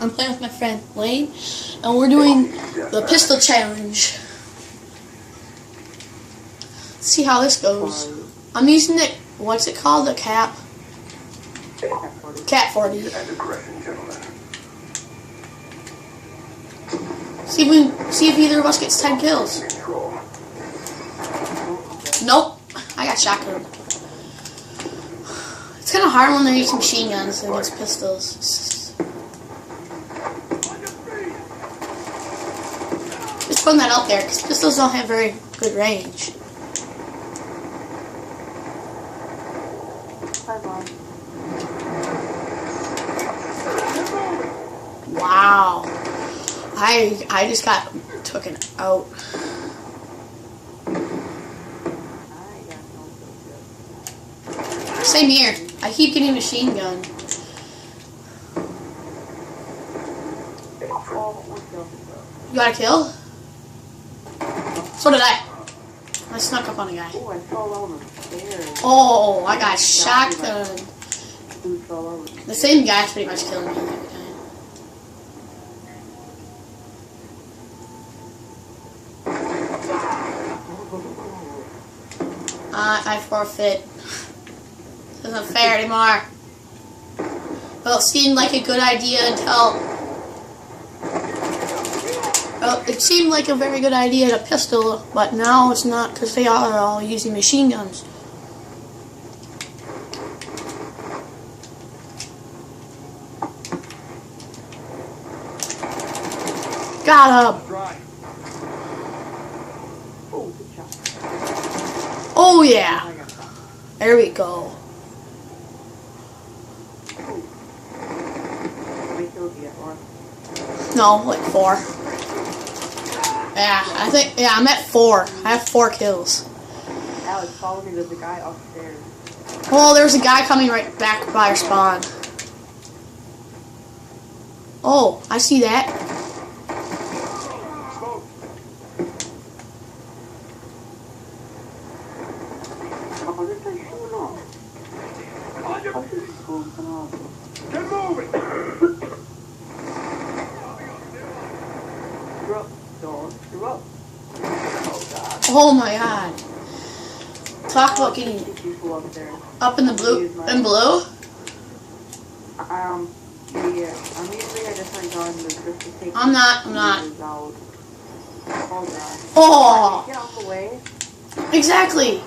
I'm playing with my friend Lane, and we're doing the pistol challenge. Let's see how this goes. I'm using it. What's it called? The cap. Cat 40. See if either of us gets 10 kills. Nope. I got shotgun. It's kind of hard when they're using machine guns against pistols. Just putting that out there, because pistols don't have very good range. Wow. I just got taken out. Same here. I keep getting machine gun. You got a kill? So did I. I snuck up on a guy. Oh, I got shotgun. The same guy's pretty much killing me every time. I forfeit. This isn't fair anymore. Well, it seemed like a good idea until... Well, it seemed like a very good idea to pistol, but now it's not because they are all using machine guns. Got him! Oh yeah! There we go. No, like 4. Yeah, I'm at 4. I have 4 kills. Alex, follow me, there's a guy upstairs. Oh, there's a guy coming right back by our spawn. Oh, I see that. Get moving! Oh my god. Talk about getting up in the blue. In blue? Yeah. I'm using a different gun just to take. I'm not. Oh! Get out the way. Exactly.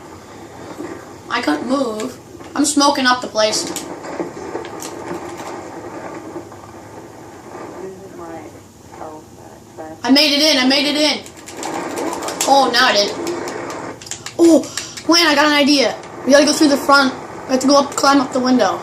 I couldn't move. I'm smoking up the place. This is my health back. I made it in. Oh, now I didn't. Oh, Wayne, I got an idea. We gotta go through the front. We have to go up, climb up the window.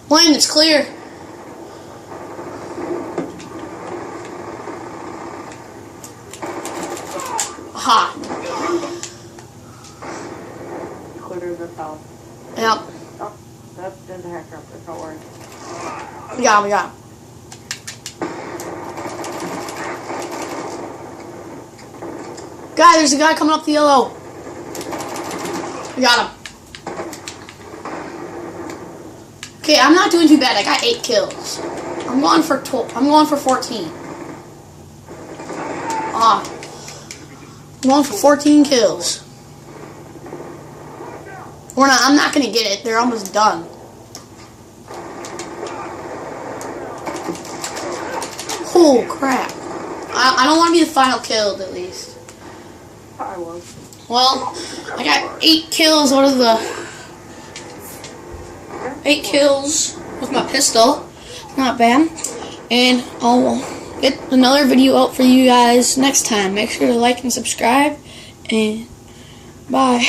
Wayne, it's clear. Aha. Clear this house. Yep. Oh, there's a hacker up there, don't worry. We got him. Guy, there's a guy coming up the yellow. We got him. Okay, I'm not doing too bad. I got 8 kills. I'm going for 14. I'm going for 14 kills. I'm not gonna get it. They're almost done. Oh crap! I don't want to be the final killed, at least. I was. Well, I got 8 kills out of the 8 kills with my pistol. Not bad. And I'll get another video out for you guys next time. Make sure to like and subscribe. And bye.